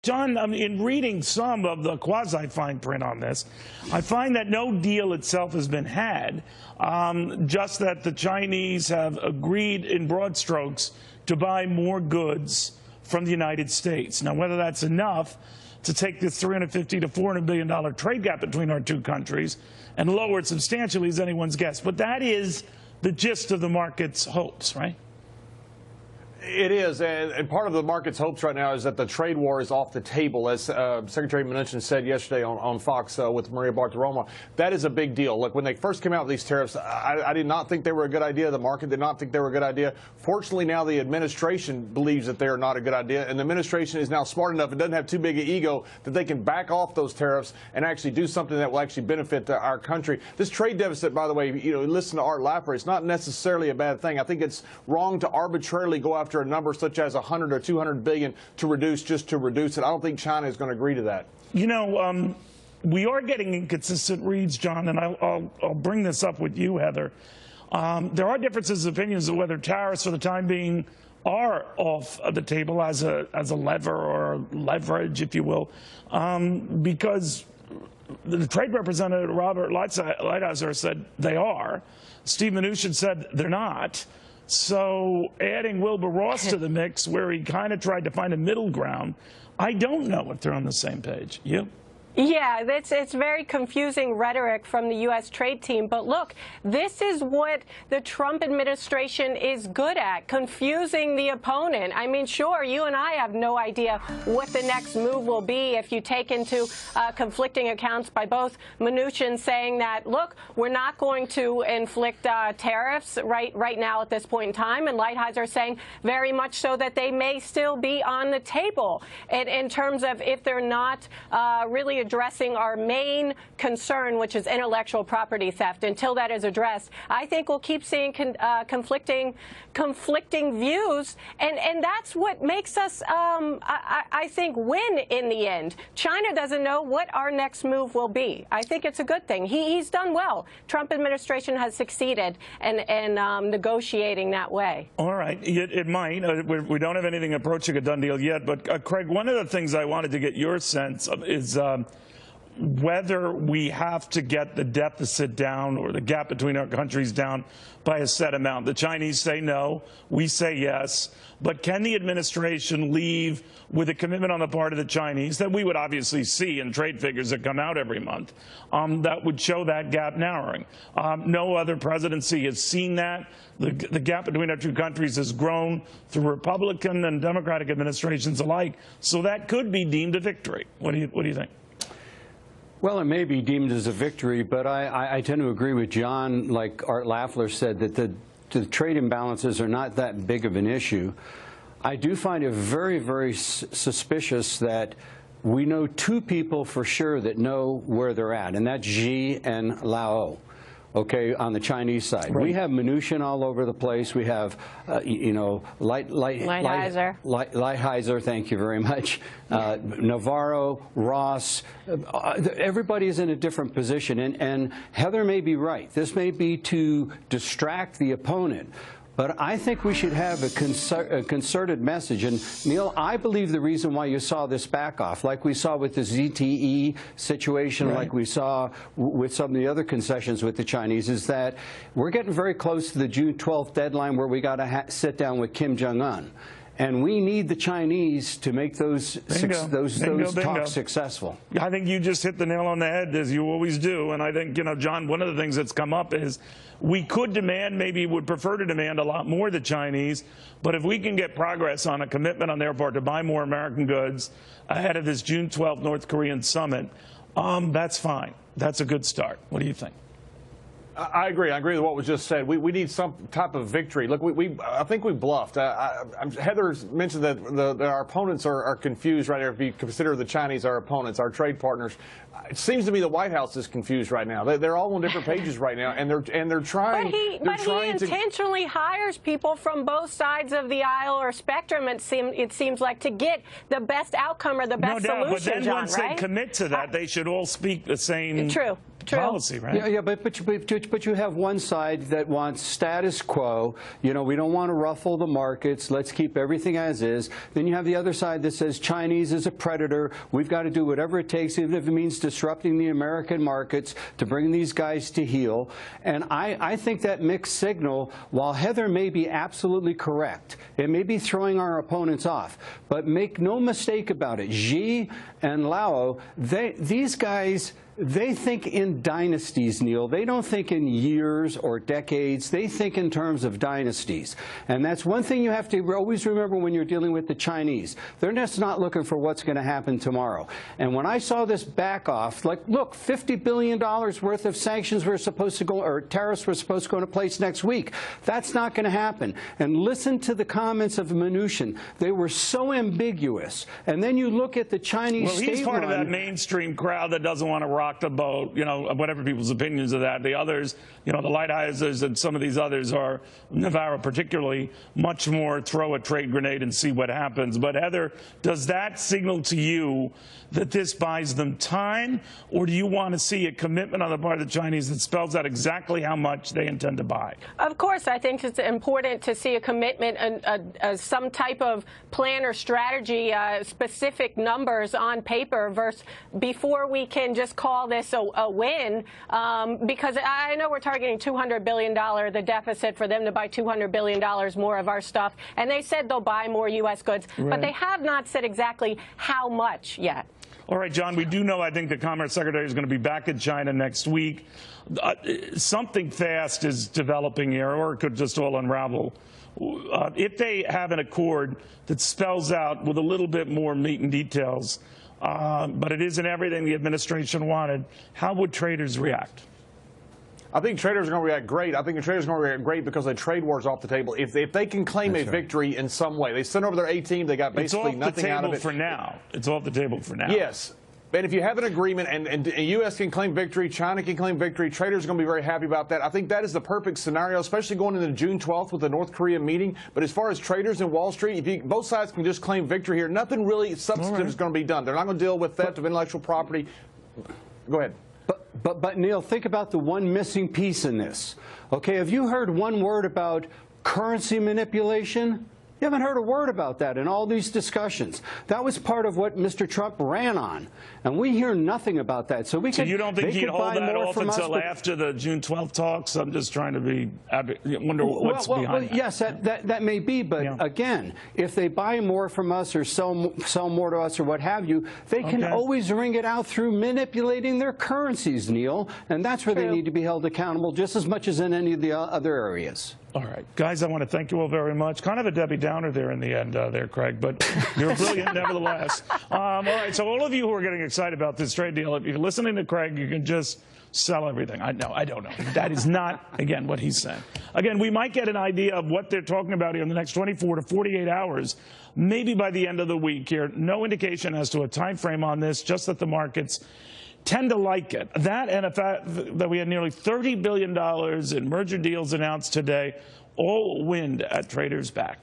John, in reading some of the quasi-fine print on this, I find that no deal itself has been had, just that the Chinese have agreed in broad strokes to buy more goods from the United States. Now, whether that's enough to take this $350 to $400 billion trade gap between our two countries and lower it substantially is anyone's guess. But that is the gist of the market's hopes, right? It is, and part of the market's hopes right now is that the trade war is off the table, as Secretary Mnuchin said yesterday on Fox with Maria Bartiromo. That is a big deal. Look, when they first came out with these tariffs, I did not think they were a good idea. The market did not think they were a good idea. Fortunately, now the administration believes that they are not a good idea, and the administration is now smart enough and doesn't have too big an ego that they can back off those tariffs and actually do something that will actually benefit our country. This trade deficit, by the way, listen to Art Laffer, it's not necessarily a bad thing. I think it's wrong to arbitrarily go after a number such as 100 or 200 billion to reduce just to reduce it. I don't think China is going to agree to that. We are getting inconsistent reads, John, and I'll bring this up with you, Heather. There are differences of opinions of whether tariffs for the time being are off the table as a lever or leverage, if you will, because the trade representative, Robert Lighthizer, said they are. Steve Mnuchin said they're not. So adding Wilbur Ross to the mix, where he kind of tried to find a middle ground, I don't know if they're on the same page. You? Yeah, it's very confusing rhetoric from the U.S. trade team. But look, this is what the Trump administration is good at, confusing the opponent. I mean, sure, you and I have no idea what the next move will be if you take into conflicting accounts by both Mnuchin saying that, look, we're not going to inflict tariffs right now at this point in time, and Lighthizer saying very much so that they may still be on the table in terms of if they're not really addressing our main concern, which is intellectual property theft. Until that is addressed, I think we'll keep seeing conflicting views, and that's what makes us, I think, win in the end. China doesn't know what our next move will be. I think it's a good thing. He's done well. Trump administration has succeeded in negotiating that way. All right, it might. We don't have anything approaching a done deal yet, but Craig, one of the things I wanted to get your sense of is whether we have to get the deficit down or the gap between our countries down by a set amount. The Chinese say no, we say yes, but can the administration leave with a commitment on the part of the Chinese that we would obviously see in trade figures that come out every month that would show that gap narrowing? No other presidency has seen that. The gap between our two countries has grown through Republican and Democratic administrations alike, so that could be deemed a victory. What do you think? Well, it may be deemed as a victory, but I tend to agree with John, like Art Laffer said, that the trade imbalances are not that big of an issue. I do find it very, very suspicious that we know two people for sure that know where they're at, and that's Xi and Lao. Okay, on the Chinese side. Right. We have Mnuchin all over the place. We have, Lighthizer, thank you very much. Navarro, Ross, everybody is in a different position. And Heather may be right. This may be to distract the opponent. But I think we should have a concerted message. And, Neil, I believe the reason why you saw this back off, like we saw with the ZTE situation, right, like we saw with some of the other concessions with the Chinese, is that we're getting very close to the June 12th deadline where we got to sit down with Kim Jong-un. And we need the Chinese to make those talks successful. I think you just hit the nail on the head, as you always do. And I think, John, one of the things that's come up is we could demand, maybe would prefer to demand a lot more the Chinese, but if we can get progress on a commitment on their part to buy more American goods ahead of this June 12th North Korean summit, that's fine. That's a good start. What do you think? I agree. I agree with what was just said. We need some type of victory. Look, I think we bluffed. Heather's mentioned that our opponents are confused right now. If you consider the Chinese our opponents, our trade partners, it seems to me the White House is confused right now. They're all on different pages right now, and they're trying. But he intentionally hires people from both sides of the aisle or spectrum. It seems like to get the best outcome or the best solution. But then John, once they commit to that, they should all speak the same. True. policy, right? Yeah, but you have one side that wants status quo. You know, we don't want to ruffle the markets. Let's keep everything as is. Then you have the other side that says Chinese is a predator. We've got to do whatever it takes, even if it means disrupting the American markets, to bring these guys to heel. And I think that mixed signal, while Heather may be absolutely correct, it may be throwing our opponents off, but make no mistake about it, Xi and Lao, these guys, they think in dynasties, Neil. They don't think in years or decades. They think in terms of dynasties. And that's one thing you have to always remember when you're dealing with the Chinese. They're just not looking for what's going to happen tomorrow. And when I saw this back off, like, look, $50 billion worth of sanctions were supposed to go, or tariffs were supposed to go into place next week. That's not going to happen. And listen to the comments of Mnuchin. They were so ambiguous. And then you look at the Chinese Well, he's part of that run mainstream crowd that doesn't want to rock the boat, you know, whatever people's opinions of that. The others, you know, the Lighthisers and some of these others are, Navarro particularly, much more throw a trade grenade and see what happens. But Heather, does that signal to you that this buys them time, or do you want to see a commitment on the part of the Chinese that spells out exactly how much they intend to buy? Of course, I think it's important to see a commitment and some type of plan or strategy, specific numbers on paper versus before we can just call this a win, because I know we're targeting $200 billion, the deficit, for them to buy $200 billion more of our stuff. And they said they'll buy more U.S. goods, but they have not said exactly how much yet. All right, John, we do know, I think, the Commerce Secretary is going to be back in China next week. Something fast is developing here, or it could just all unravel. If they have an accord that spells out with a little bit more meat and details, but it isn't everything the administration wanted, how would traders react? I think traders are going to react great. I think the traders are going to react great because the trade war is off the table. If they can claim a victory in some way, they sent over their A team, they got basically nothing out of it. It's off the table for now. It's off the table for now. Yes. And if you have an agreement and the U.S. can claim victory, China can claim victory, traders are going to be very happy about that. I think that is the perfect scenario, especially going into June 12th with the North Korean meeting. But as far as traders in Wall Street, if both sides can just claim victory here, nothing really substantive is going to be done. They're not going to deal with theft of intellectual property. Go ahead. But Neil, think about the one missing piece in this. Okay, have you heard one word about currency manipulation? You haven't heard a word about that in all these discussions. That was part of what Mr. Trump ran on, and we hear nothing about that. So you don't think he'd hold that off until after the June 12th talks? I'm just trying to wonder what's behind that. Yes, that may be, but again, if they buy more from us or sell more to us or what have you, they can always wring it out through manipulating their currencies, Neil, and that's where they need to be held accountable just as much as in any of the other areas. All right. Guys, I want to thank you all very much. Kind of a Debbie Downer there in the end there, Craig, but you're brilliant nevertheless. All right, so all of you who are getting excited about this trade deal, if you're listening to Craig, you can just sell everything. I don't know. That is not, again, what he's saying. Again, we might get an idea of what they're talking about here in the next 24 to 48 hours, maybe by the end of the week here. No indication as to a time frame on this, just that the markets tend to like it. That and the fact that we had nearly $30 billion in merger deals announced today, all wind at traders' back.